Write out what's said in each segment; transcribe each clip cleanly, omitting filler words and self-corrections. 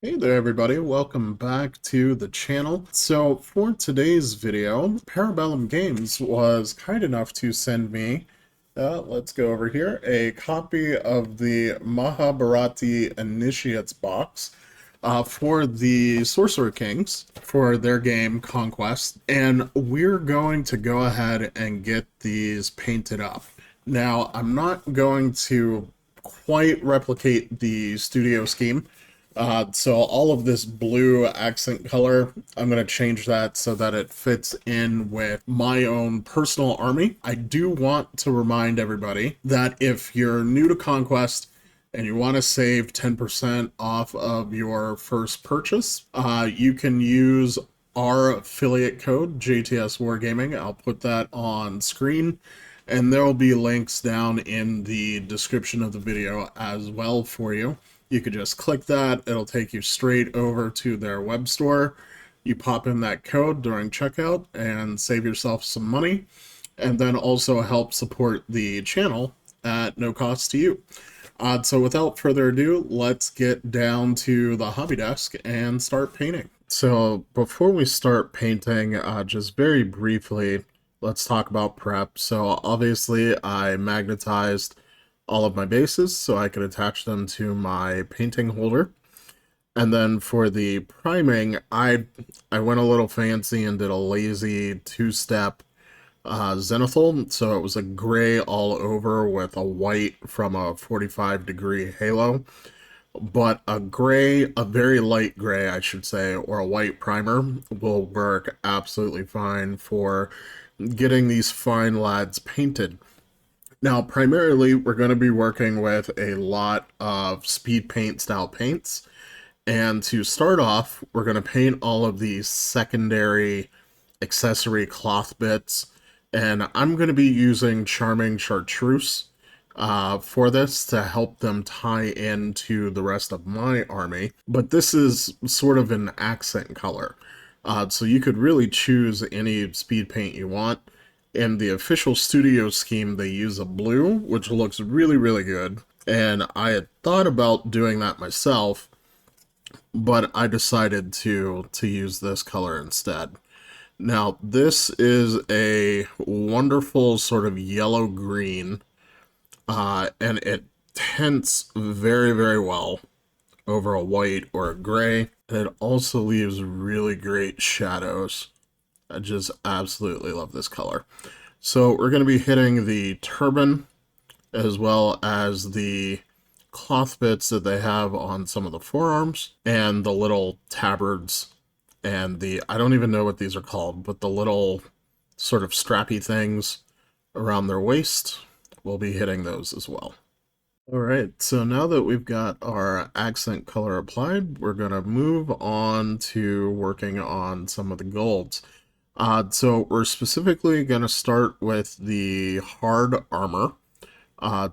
Hey there everybody, welcome back to the channel. So for today's video, Para-Bellum-Games was kind enough to send me, let's go over here, a copy of the Mahabharati Initiates box for the Sorcerer Kings for their game Conquest, and we're going to go ahead and get these painted up. Now, I'm not going to quite replicate the studio scheme. So all of this blue accent color, I'm going to change that so that it fits in with my own personal army. I do want to remind everybody that if you're new to Conquest and you want to save 10% off of your first purchase, you can use our affiliate code, JTS Wargaming. I'll put that on screen, and there will be links down in the description of the video as well for you. You could just click that, it'll take you straight over to their web store. You pop in that code during checkout and save yourself some money, and then also help support the channel at no cost to you. So without further ado, let's get down to the hobby desk and start painting. So before we start painting, just very briefly, let's talk about prep. So obviously I magnetized all of my bases so I could attach them to my painting holder. And then for the priming, I went a little fancy and did a lazy two-step zenithal. So it was a gray all over with a white from a 45-degree halo. But a gray, a very light gray, I should say, or a white primer will work absolutely fine for getting these fine lads painted. Now, primarily, we're going to be working with a lot of speed paint style paints. And to start off, we're going to paint all of these secondary accessory cloth bits. And I'm going to be using Charming Chartreuse for this to help them tie into the rest of my army. But this is sort of an accent color. So you could really choose any speed paint you want. In the official studio scheme, they use a blue, which looks really, really good. And I had thought about doing that myself, but I decided to use this color instead. Now, this is a wonderful sort of yellow-green, and it tints very, very well over a white or a gray. And it also leaves really great shadows. I just absolutely love this color. So we're going to be hitting the turban as well as the cloth bits that they have on some of the forearms and the little tabards and the, I don't even know what these are called, but the little sort of strappy things around their waist. We'll be hitting those as well. Alright, so now that we've got our accent color applied, we're going to move on to working on some of the golds. So we're specifically going to start with the hard armor.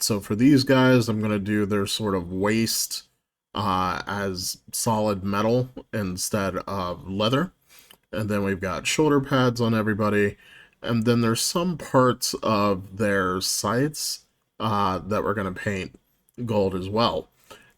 So for these guys, I'm going to do their sort of waist as solid metal instead of leather. And then we've got shoulder pads on everybody. And then there's some parts of their sides that we're going to paint gold as well.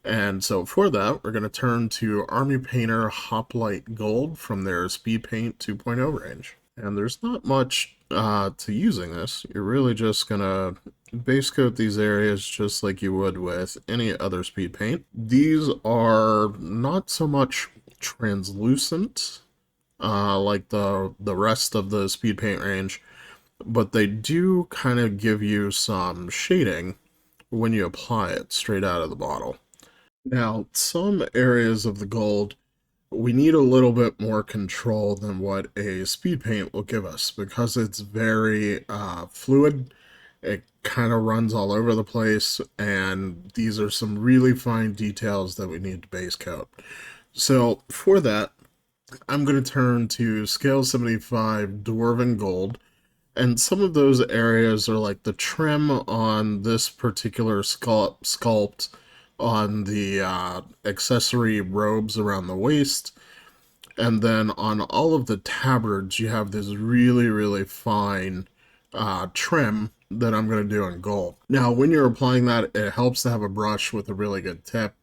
And so for that, we're going to turn to Army Painter Hoplite Gold from their Speed Paint 2.0 range. And there's not much to using this. You're really just going to base coat these areas just like you would with any other speed paint. These are not so much translucent like the rest of the speed paint range, but they do kind of give you some shading when you apply it straight out of the bottle. Now, some areas of the gold, we need a little bit more control than what a speed paint will give us because it's very fluid. It kind of runs all over the place, and these are some really fine details that we need to base coat. So for that, I'm going to turn to Scale 75 Dwarven Gold, and some of those areas are like the trim on this particular sculpt on the accessory robes around the waist, and then on all of the tabards you have this really, really fine trim that I'm going to do in gold. Now when you're applying that, it helps to have a brush with a really good tip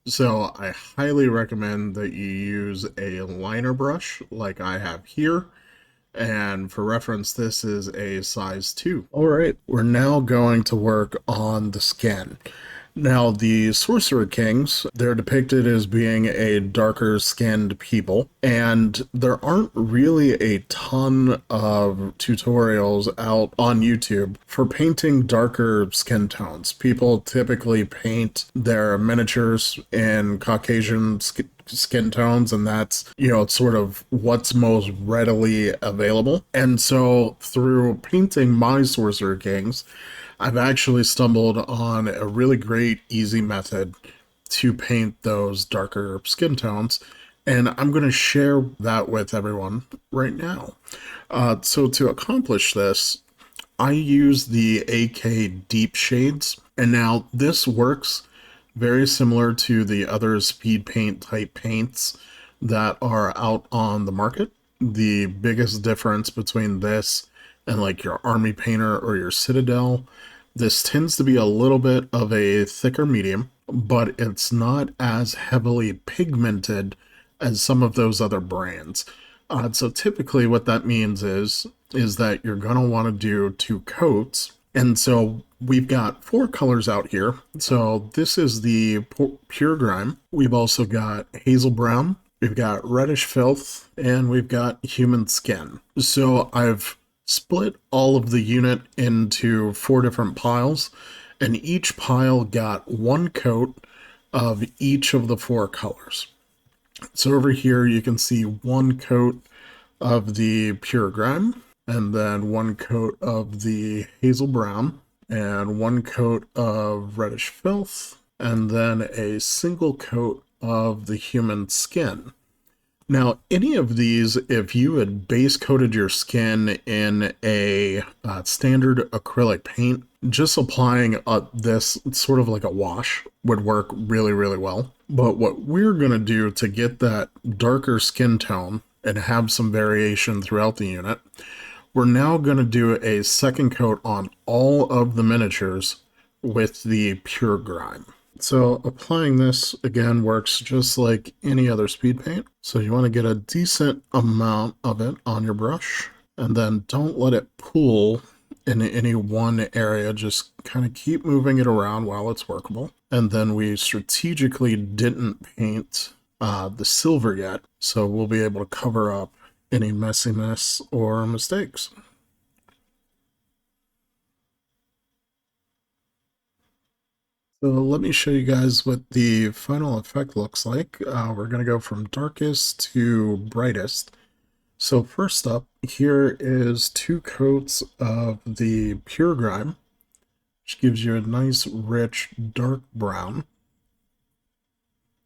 So I highly recommend that you use a liner brush like I have here. And for reference, this is a size 2. All right, we're now going to work on the skin. Now, the Sorcerer Kings, they're depicted as being a darker skinned people, and there aren't really a ton of tutorials out on YouTube for painting darker skin tones. People typically paint their miniatures in Caucasian skin tones, and that's, sort of what's most readily available. And so through painting my Sorcerer Kings, I've actually stumbled on a really great, easy method to paint those darker skin tones, and I'm going to share that with everyone right now. So to accomplish this, I use the AK Deep Shades, and now this works very similar to the other speed paint type paints that are out on the market. The biggest difference between this and like your army painter or your Citadel, this tends to be a little bit of a thicker medium, but it's not as heavily pigmented as some of those other brands. So typically what that means is that you're going to want to do 2 coats. And so we've got 4 colors out here. So this is the Pure Grime. We've also got Hazel Brown, we've got Reddish Filth, and we've got Human Skin. So I've split all of the unit into 4 different piles, and each pile got 1 coat of each of the 4 colors. So over here you can see 1 coat of the Pure Grime, and then 1 coat of the Hazel Brown, and 1 coat of Reddish Filth, and then a single coat of the Human Skin. Now, any of these, if you had base coated your skin in a standard acrylic paint, just applying this sort of like a wash would work really, really well. But what we're going to do to get that darker skin tone and have some variation throughout the unit, we're now going to do a second coat on all of the miniatures with the Pure Grime. So applying this, again, works just like any other speed paint. So you want to get a decent amount of it on your brush, and then don't let it pool in any one area. Just kind of keep moving it around while it's workable. And then we strategically didn't paint the silver yet, so we'll be able to cover up any messiness or mistakes. So let me show you guys what the final effect looks like. We're going to go from darkest to brightest. So first up, here is 2 coats of the Pure Grime, which gives you a nice, rich, dark brown.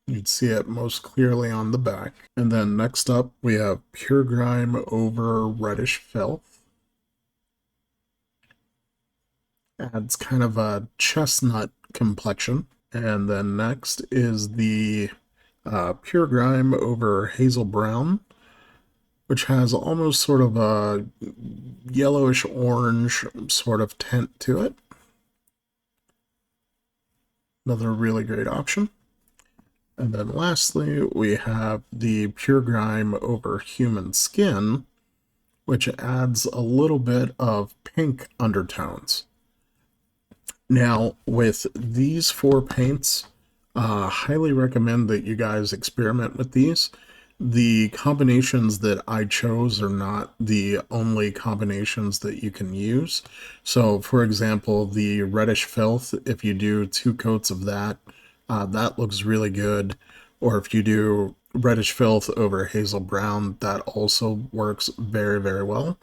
You'd see it most clearly on the back. And then next up, we have Pure Grime over Reddish Filth. Adds kind of a chestnut complexion. And then next is the Pure Grime over Hazel Brown, which has almost sort of a yellowish orange sort of tint to it. Another really great option. And then lastly, we have the Pure Grime over Human Skin, which adds a little bit of pink undertones. Now, with these 4 paints, highly recommend that you guys experiment with these. The combinations that I chose are not the only combinations that you can use. So, for example, the Reddish Filth, if you do 2 coats of that, that looks really good. Or if you do Reddish Filth over Hazel Brown, that also works very, very well.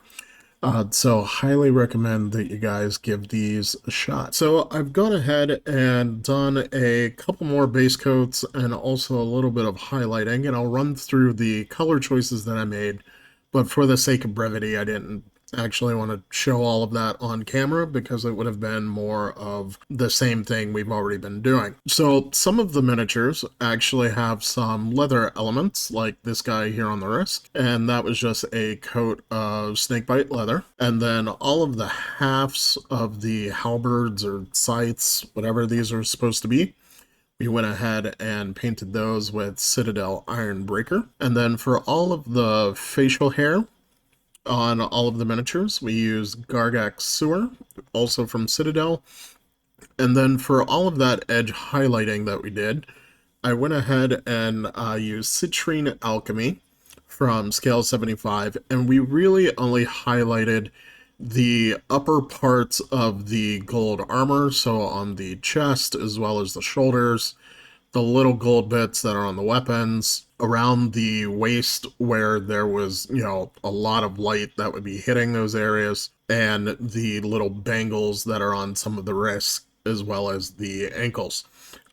So highly recommend that you guys give these a shot. So I've gone ahead and done a couple more base coats and also a little bit of highlighting, and I'll run through the color choices that I made, but for the sake of brevity, I didn't actually want to show all of that on camera because it would have been more of the same thing we've already been doing. So some of the miniatures actually have some leather elements, like this guy here on the wrist, and that was just a coat of snakebite leather. And then all of the halves of the halberds or scythes, whatever these are supposed to be, we went ahead and painted those with Citadel Iron Breaker. And then for all of the facial hair on all of the miniatures, we used Gargax Sewer, also from Citadel. And then for all of that edge highlighting that we did, I went ahead and used Citrine Alchemy from Scale 75, and we really only highlighted the upper parts of the gold armor, so on the chest as well as the shoulders, the little gold bits that are on the weapons, around the waist where there was, a lot of light that would be hitting those areas, and the little bangles that are on some of the wrists as well as the ankles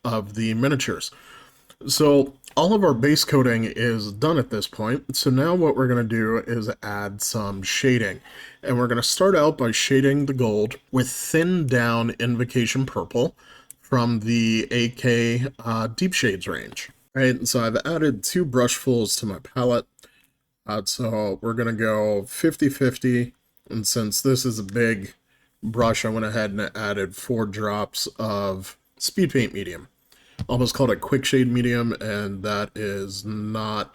of the miniatures. So all of our base coating is done at this point. So now what we're going to do is add some shading. And we're going to start out by shading the gold with thinned down Invocation Purple from the AK Deep Shades range. Right, so I've added 2 brushfuls to my palette. So we're going to go 50-50. And since this is a big brush, I went ahead and added 4 drops of Speed Paint Medium. Almost called it Quick Shade Medium, and that is not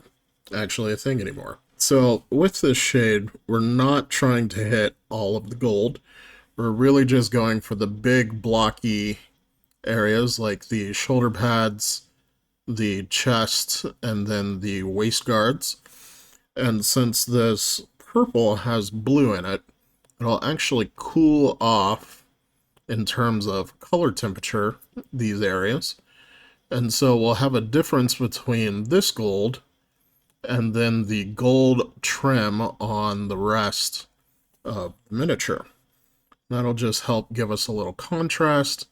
actually a thing anymore. So with this shade, we're not trying to hit all of the gold. We're really just going for the big blocky areas like the shoulder pads, the chest, and then the waist guards. And since this purple has blue in it, it'll actually cool off in terms of color temperature these areas. And so we'll have a difference between this gold and then the gold trim on the rest of the miniature. That'll just help give us a little contrast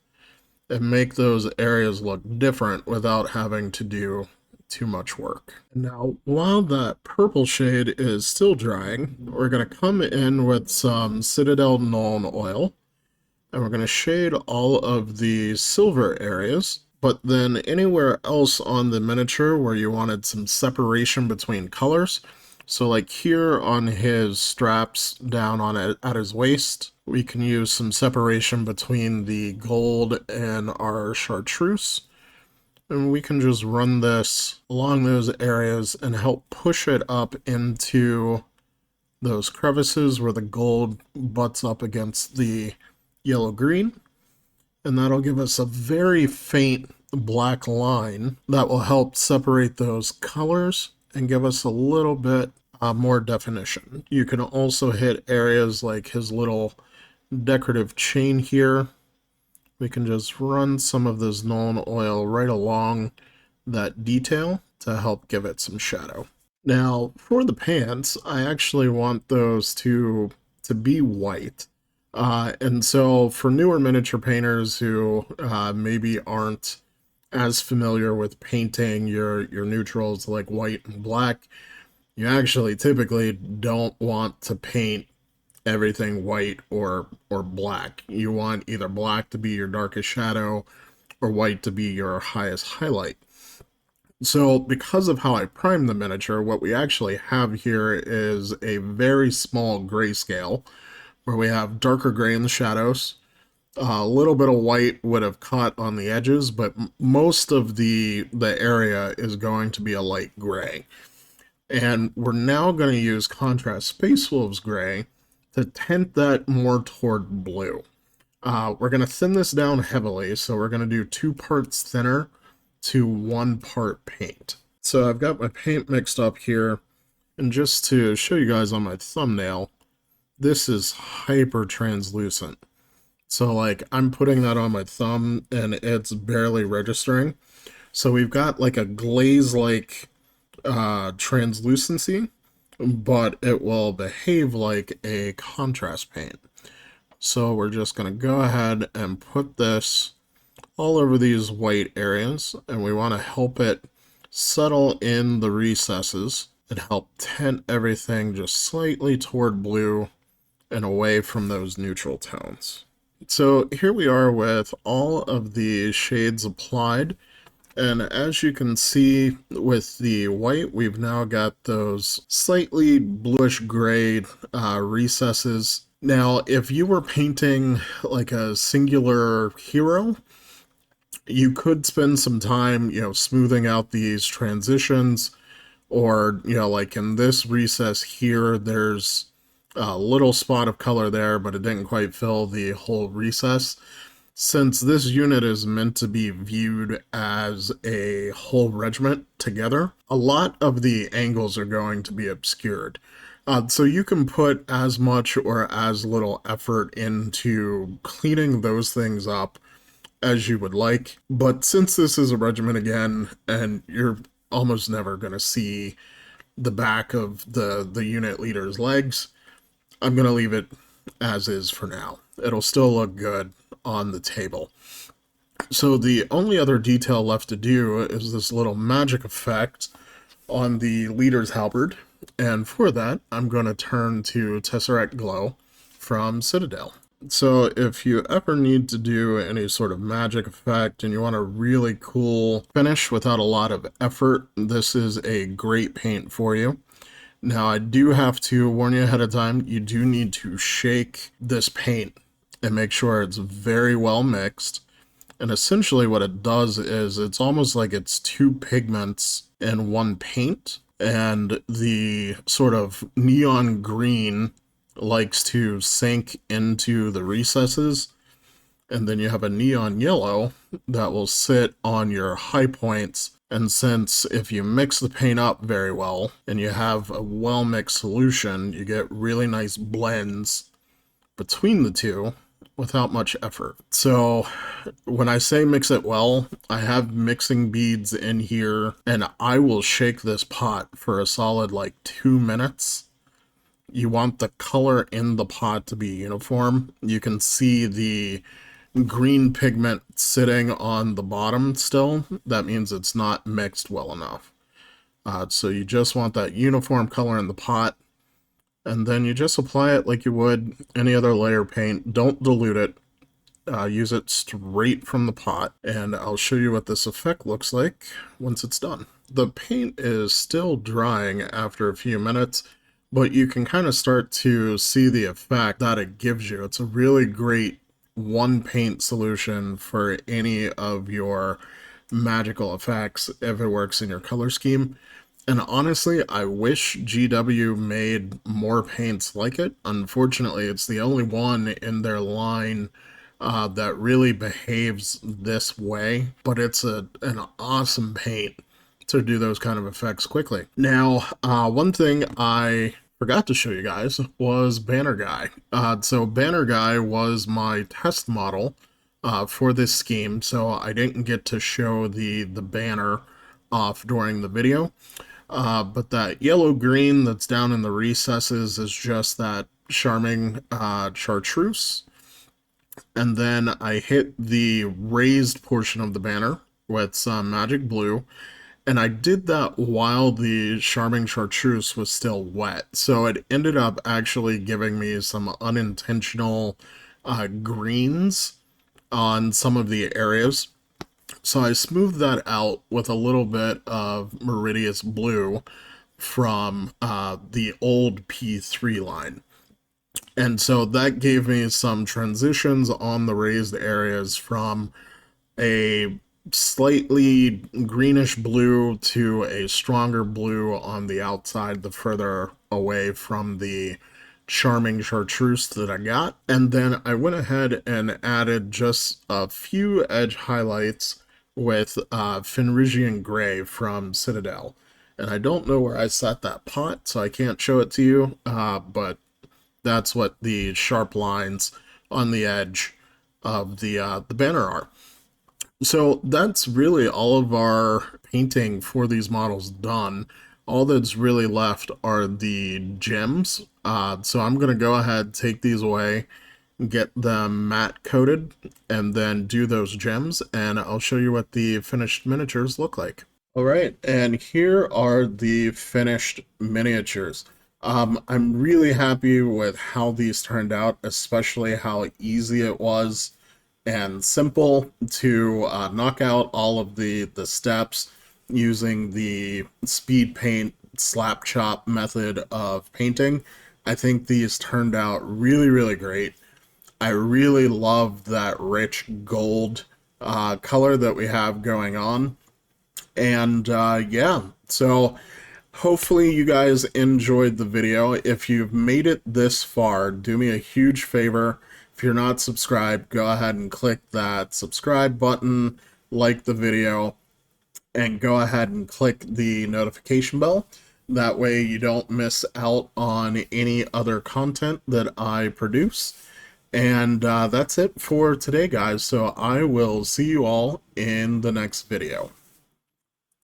and make those areas look different without having to do too much work. Now, while that purple shade is still drying, we're going to come in with some Citadel Nuln Oil, and we're going to shade all of the silver areas. But then anywhere else on the miniature where you wanted some separation between colors, so like here on his straps down on it at his waist, we can use some separation between the gold and our chartreuse. And we can just run this along those areas and help push it up into those crevices where the gold butts up against the yellow-green. And that'll give us a very faint black line that will help separate those colors and give us a little bit more definition. You can also hit areas like his little decorative chain here. We can just run some of this Nuln Oil right along that detail to help give it some shadow. Now, for the pants, I actually want those to be white. And so for newer miniature painters who maybe aren't as familiar with painting your neutrals like white and black, you actually typically don't want to paint everything white or black. You want either black to be your darkest shadow or white to be your highest highlight. So because of how I primed the miniature, what we actually have here is a very small grayscale where we have darker gray in the shadows. A little bit of white would have caught on the edges, but most of the area is going to be a light gray. And we're now going to use Contrast Space Wolves Gray to tint that more toward blue. We're going to thin this down heavily, so we're going to do 2 parts thinner to 1 part paint. So I've got my paint mixed up here, and just to show you guys on my thumbnail, this is hyper translucent. So like I'm putting that on my thumb and it's barely registering. So we've got like a glaze-like translucency, but it will behave like a contrast paint. So we're just going to go ahead and put this all over these white areas, and we want to help it settle in the recesses and help tint everything just slightly toward blue and away from those neutral tones. So here we are with all of the shades applied, and as you can see with the white, we've now got those slightly bluish gray recesses. Now, if you were painting like a singular hero, You could spend some time, smoothing out these transitions, or, like in this recess here, there's a little spot of color there, but it didn't quite fill the whole recess. Since this unit is meant to be viewed as a whole regiment together, a lot of the angles are going to be obscured. So you can put as much or as little effort into cleaning those things up as you would like. But since this is a regiment again, and you're almost never going to see the back of the unit leader's legs, I'm going to leave it as is for now. It'll still look good on the table. So the only other detail left to do is this little magic effect on the leader's halberd, and for that I'm going to turn to Tesseract Glow from Citadel. So if you ever need to do any sort of magic effect and you want a really cool finish without a lot of effort, this is a great paint for you. Now, I do have to warn you ahead of time, you do need to shake this paint and make sure it's very well mixed. And essentially what it does is it's almost like it's two pigments in one paint, and the sort of neon green likes to sink into the recesses, and then you have a neon yellow that will sit on your high points. And since if you mix the paint up very well and you have a well-mixed solution, you get really nice blends between the two without much effort. So when I say mix it well, I have mixing beads in here, and I will shake this pot for a solid 2 minutes. You want the color in the pot to be uniform. You can see the green pigment sitting on the bottom still. That means it's not mixed well enough. So you just want that uniform color in the pot, and then you just apply it like you would any other layer paint. Don't dilute it. Use it straight from the pot, and I'll show you what this effect looks like once it's done. The paint is still drying after a few minutes, but you can kind of start to see the effect that it gives you. It's a really great one paint solution for any of your magical effects if it works in your color scheme. And honestly, I wish GW made more paints like it. Unfortunately, it's the only one in their line that really behaves this way, but it's an awesome paint to do those kind of effects quickly. Now, one thing I forgot to show you guys was Banner Guy. So Banner Guy was my test model for this scheme, so I didn't get to show the banner off during the video. But that yellow-green that's down in the recesses is just that charming chartreuse. And then I hit the raised portion of the banner with some magic blue, and I did that while the charming chartreuse was still wet. So it ended up actually giving me some unintentional greens on some of the areas. So I smoothed that out with a little bit of Meridius Blue from the old P3 line. And so that gave me some transitions on the raised areas from a slightly greenish blue to a stronger blue on the outside, the further away from the charming chartreuse that I got. And then I went ahead and added just a few edge highlights with Fenrisian Gray from Citadel. And I don't know where I set that pot, so I can't show it to you, but that's what the sharp lines on the edge of the banner are. So that's really all of our painting for these models done. All that's really left are the gems. So I'm going to go ahead, take these away, get them matte coated, and then do those gems, and I'll show you what the finished miniatures look like. All right, and here are the finished miniatures. I'm really happy with how these turned out, especially how easy it was and simple to knock out all of the steps using the speed paint slap chop method of painting. I think these turned out really, really great. I really love that rich gold color that we have going on. And yeah, so hopefully you guys enjoyed the video. If you've made it this far, do me a huge favor. If you're not subscribed, go ahead and click that subscribe button, like the video, and go ahead and click the notification bell. That way you don't miss out on any other content that I produce. And that's it for today, guys. So I will see you all in the next video.